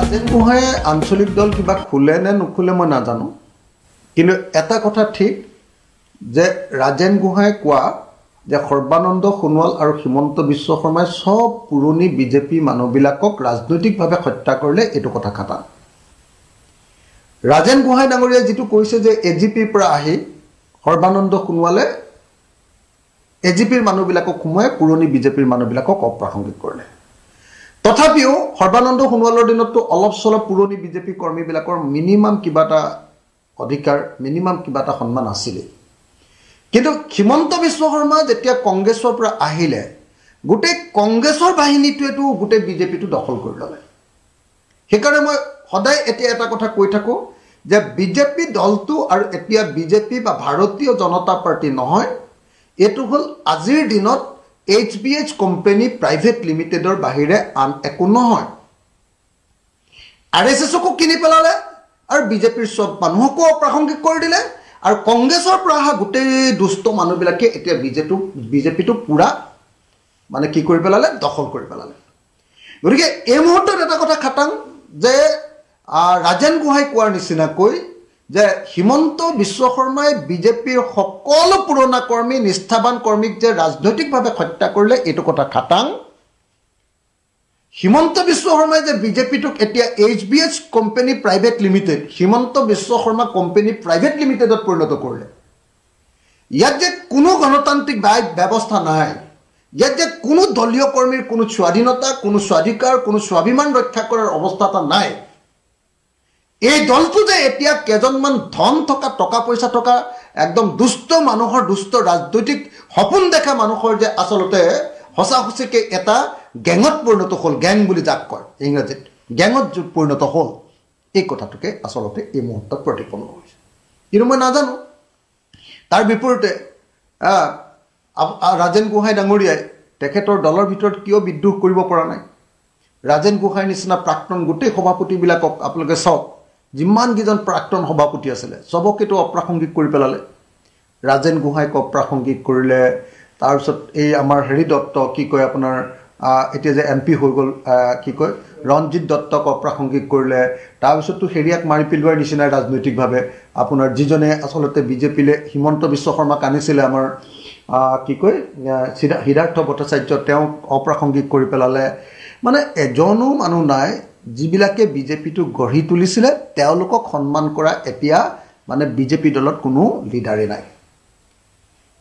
ৰাজেন গোহাঁয়ে আঞ্চলিক দল কিবা খোলে নে নুখোলে মই নাজানো, কিন্তু এটা কথা ঠিক যে ৰাজেন গোহাঁয়ে কোৱা যে সৰ্বানন্দ সোণোৱাল আৰু হিমন্ত বিশ্ব শৰ্মাই সব পুৰণি বিজেপি মানুহবিলাকক ৰাজনৈতিকভাৱে হত্যা কৰিলে, এইটো কথা খাটা। ৰাজেন গোহাঁই ডাঙৰীয়াই যিটো কৈছে যে এজিপিৰ পৰা আহি সৰ্বানন্দ সোণোৱালে এজিপিৰ মানুহবিলাকক সোমোৱাই পুৰণি বিজেপিৰ মানুহবিলাকক অপ্ৰাসংগিক কৰিলে। তথাপিও সৰ্বানন্দ সোণোৱালৰ দিনততো অলপ চলপ পুৰণি বিজেপি কৰ্মীবিলাকৰ মিনিমাম কিবা এটা অধিকাৰ, মিনিমাম কিবা এটা সন্মান আছিলে। কিন্তু হিমন্ত বিশ্ব শৰ্মা যেতিয়া কংগ্ৰেছৰ পৰা আহিলে, গোটেই কংগ্ৰেছৰ বাহিনীটোৱেতো গোটেই বিজেপিটো দখল কৰি ল'লে। সেইকাৰণে মই সদায় এতিয়া এটা কথা কৈ থাকোঁ যে বিজেপি দলটো আৰু এতিয়া বিজেপি বা ভাৰতীয় জনতা পাৰ্টি নহয়, এইটো হ'ল আজিৰ দিনত HBH কোম্পানী প্ৰাইভেট লিমিটেডৰ বাহিৰে আন একো নহয়। RSSকো কিনি পেলালে আৰু বিজেপিৰ সব মানুহকো অপ্ৰাসংগিক কৰি দিলে, আৰু কংগ্ৰেছৰ পৰা অহা গোটেই দুষ্ট মানুহবিলাকে এতিয়া বিজেপিটো পুৰা মানে কি কৰি পেলালে, দখল কৰি পেলালে। গতিকে এই মুহূৰ্তত এটা কথা খাটাং যে ৰাজেন গোহাঁই কোৱাৰ নিচিনাকৈ যে হিমন্ত বিশ্ব শৰ্মাই বিজেপিৰ সকলো পুৰণা কৰ্মী, নিষ্ঠাবান কৰ্মীক যে ৰাজনৈতিকভাৱে হত্যা কৰিলে, এইটো কথা খাটাং। হিমন্ত বিশ্ব শৰ্মাই যে বিজেপিটোক এতিয়া HBH company private limited, Himanta Biswa Sarma company private লিমিটেডত পৰিণত কৰিলে। ইয়াত যে কোনো গণতান্ত্ৰিক ব্যৱস্থা নাই, ইয়াত যে কোনো দলীয় কৰ্মীৰ কোনো স্বাধীনতা, কোনো স্বাধিকাৰ, কোনো স্বাভিমান ৰক্ষা কৰাৰ অৱস্থা এটা নাই। এই দলটো যে এতিয়া কেইজনমান ধন থকা, টকা পইচা থকা, একদম দুষ্ট মানুহৰ, দুষ্ট ৰাজনৈতিক সপোন দেখা মানুহৰ যে আচলতে সঁচা সঁচিকৈ এটা গেঙত পৰিণত হ'ল, গেং বুলি যাক কয় ইংৰাজীত, গেঙত পৰিণত হ'ল, এই কথাটোকে আচলতে এই মুহূৰ্তত প্ৰতিপন্ন হৈছে। কিন্তু মই নাজানো তাৰ বিপৰীতে ৰাজেন গোহাঁই ডাঙৰীয়াই তেখেতৰ দলৰ ভিতৰত কিয় বিদ্ৰোহ কৰিব পৰা নাই। ৰাজেন গোহাঁইৰ নিচিনা প্ৰাক্তন গোটেই সভাপতিবিলাকক আপোনালোকে চাওক, যিমানকেইজন প্ৰাক্তন সভাপতি আছিলে চবকেতো অপ্ৰাসংগিক কৰি পেলালে। ৰাজেন গোহাঁইক অপ্ৰাসংগিক কৰিলে, তাৰপিছত এই আমাৰ দত্ত কি কয় আপোনাৰ এতিয়া যে MP হৈ গ'ল, কি কয় ৰঞ্জিত দত্তক অপ্ৰাসংগিক কৰিলে। তাৰপিছততো হেৰিয়াক মাৰি পেলোৱাৰ নিচিনাই ৰাজনৈতিকভাৱে আপোনাৰ যিজনে আচলতে বিজেপিলে হিমন্ত বিশ্ব শৰ্মাক আনিছিলে, আমাৰ কি কয় সিদ্ধাৰ্থ ভট্টাচাৰ্য, তেওঁক অপ্ৰাসংগিক কৰি পেলালে। মানে এজনো মানুহ নাই যিবিলাকে বিজেপিটো গঢ়ি তুলিছিলে, তেওঁলোকক সন্মান কৰা এতিয়া মানে বিজেপি দলত কোনো লিডাৰেই নাই।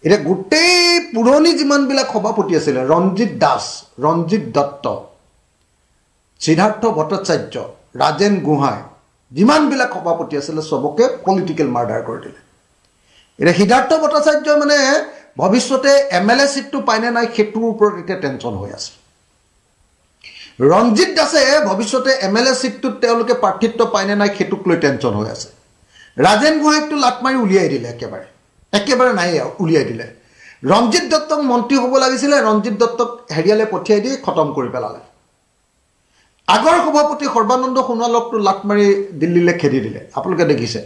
এতিয়া গোটেই পুৰণি যিমানবিলাক সভাপতি আছিলে, ৰঞ্জিত দাস, ৰঞ্জিত দত্ত, সিদ্ধাৰ্থ ভট্টাচাৰ্য, ৰাজেন গোহাঁই, যিমানবিলাক সভাপতি আছিলে চবকে পলিটিকেল মাৰ্ডাৰ কৰি দিলে। এতিয়া সিদ্ধাৰ্থ ভট্টাচাৰ্যই মানে ভৱিষ্যতে MLA চিটটো পায়নে নাই সেইটোৰ ওপৰত এতিয়া টেনশ্যন হৈ আছে। ৰঞ্জিত দাসে ভৱিষ্যতে MLA চিটটোত তেওঁলোকে প্ৰাৰ্থিত্ব পায়নে নাই সেইটোক লৈ টেনশ্যন হৈ আছে। ৰাজেন গোহাঁইকটো লাট মাৰি উলিয়াই দিলে, একেবাৰে নাই উলিয়াই দিলে। ৰঞ্জিত দত্তক মন্ত্ৰী হ'ব লাগিছিলে, ৰঞ্জিত দত্তক হেৰিয়ালৈ পঠিয়াই দি খতম কৰি পেলালে। আগৰ সভাপতি সৰ্বানন্দ সোণোৱালকটো লাট মাৰি দিল্লীলৈ খেদি দিলে, আপোনালোকে দেখিছে।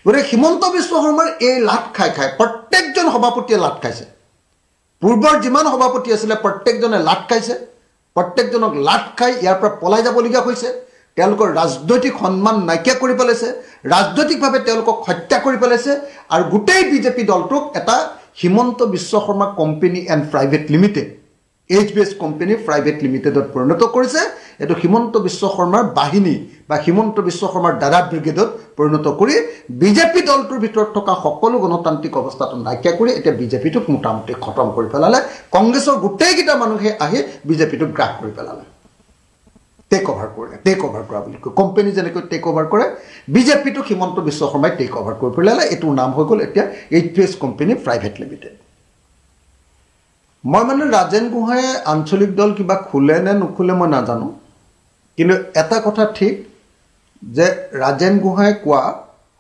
গতিকে হিমন্ত বিশ্ব শৰ্মাৰ এই লাট খাই খাই প্ৰত্যেকজন সভাপতিয়ে লাট খাইছে। পূৰ্বৰ যিমান সভাপতি আছিলে প্ৰত্যেকজনে লাট খাইছে, প্ৰত্যেকজনক লাট খাই ইয়াৰ পৰা পলাই যাবলগীয়া হৈছে। তেওঁলোকৰ ৰাজনৈতিক সন্মান নাইকিয়া কৰি পেলাইছে, ৰাজনৈতিকভাৱে তেওঁলোকক হত্যা কৰি পেলাইছে, আৰু গোটেই বিজেপি দলটোক এটা Himanta Biswa Sarma company and private limited, HBH company private লিমিটেডত পৰিণত কৰিছে। এইটো হিমন্ত বিশ্ব শৰ্মাৰ বাহিনী বা হিমন্ত বিশ্ব শৰ্মাৰ দাদা ব্ৰিগেডত পৰিণত কৰি বিজেপি দলটোৰ ভিতৰত থকা সকলো গণতান্ত্ৰিক অৱস্থাটো নাইকিয়া কৰি এতিয়া বিজেপিটোক মোটামুটি খতম কৰি পেলালে। কংগ্ৰেছৰ গোটেইকেইটা মানুহে আহি বিজেপিটোক গ্ৰাস কৰি পেলালে, টেক অভাৰ কৰিলে। টেক অভাৰ কৰা বুলি কয়, কোম্পানী যেনেকৈ টেক অভাৰ কৰে, বিজেপিটোক হিমন্ত বিশ্ব শৰ্মাই টেক অভাৰ কৰি পেলালে। এইটোৰ নাম হৈ গ'ল এতিয়া HBH কোম্পানী প্ৰাইভেট লিমিটেড। মই মানে ৰাজেন গোহাঁয়ে আঞ্চলিক দল কিবা খোলে নে নুখোলে মই নাজানো, কিন্তু এটা কথা ঠিক যে ৰাজেন গোহাঁয়ে কোৱা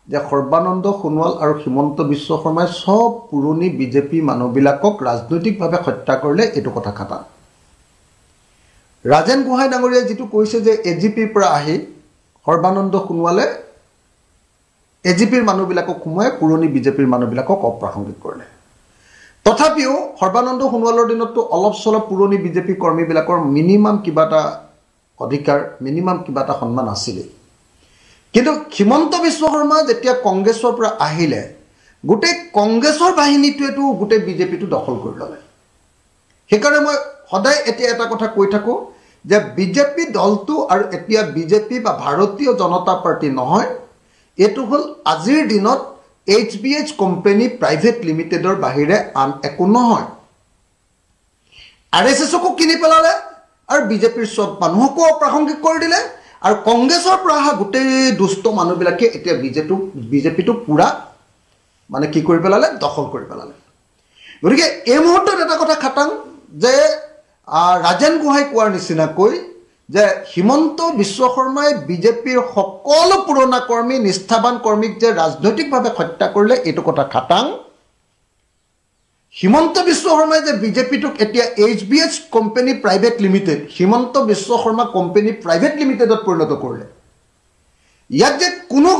যে সৰ্বানন্দ সোণোৱাল আৰু হিমন্ত বিশ্ব শৰ্মাই সব পুৰণি বিজেপি মানুহবিলাকক ৰাজনৈতিকভাৱে হত্যা কৰিলে, এইটো কথা খাটা। ৰাজেন গোহাঁই ডাঙৰীয়াই যিটো কৈছে যে এজিপিৰ পৰা আহি সৰ্বানন্দ সোণোৱালে এজিপিৰ মানুহবিলাকক সোমোৱাই পুৰণি বিজেপিৰ মানুহবিলাকক অপ্ৰাসংগিক কৰিলে। তথাপিও সৰ্বানন্দ সোণোৱালৰ দিনততো অলপ চলপ পুৰণি বিজেপি কৰ্মীবিলাকৰ মিনিমাম কিবা এটা অধিকাৰ মিনিমাম কিবা এটা সন্মান আছিলে কিন্তু হিমন্ত বিশ্ব শৰ্মা যেতিয়া কংগ্ৰেছৰ পৰা আহিলে গোটেই কংগ্ৰেছৰ বাহিনীটোৱেতো গোটেই বিজেপিটো দখল কৰি ল'লে সেইকাৰণে মই সদায় এতিয়া এটা কথা কৈ থাকোঁ যে বিজেপি দলটো আৰু এতিয়া বিজেপি বা ভাৰতীয় জনতা পাৰ্টি নহয় এইটো হ'ল আজিৰ দিনত HBH কোম্পানী প্ৰাইভেট লিমিটেডৰ বাহিৰে আন একো নহয় RSSকো কিনি পেলালে আৰু বিজেপিৰ সব মানুহকো অপ্ৰাসংগিক কৰি দিলে আৰু কংগ্ৰেছৰ পৰা অহা গোটেই দুষ্ট মানুহবিলাকে এতিয়া বিজেপিটো পুৰা মানে কি কৰি পেলালে দখল কৰি পেলালে গতিকে এই মুহূৰ্তত এটা কথা খাটাং যে ৰাজেন গোহাঁই কোৱাৰ নিচিনাকৈ যে হিমন্ত বিশ্ব শৰ্মাই বিজেপিৰ সকলো পুৰণা কৰ্মী নিষ্ঠাবান কৰ্মীক যে ৰাজনৈতিকভাৱে হত্যা কৰিলে এইটো কথা খাটাং হিমন্ত বিশ্ব শৰ্মাই যে বিজেপিটোক এতিয়া HBH company private limited Himanta Biswa Sarma company private লিমিটেডত পৰিণত কৰিলে ইয়াত যে কোনো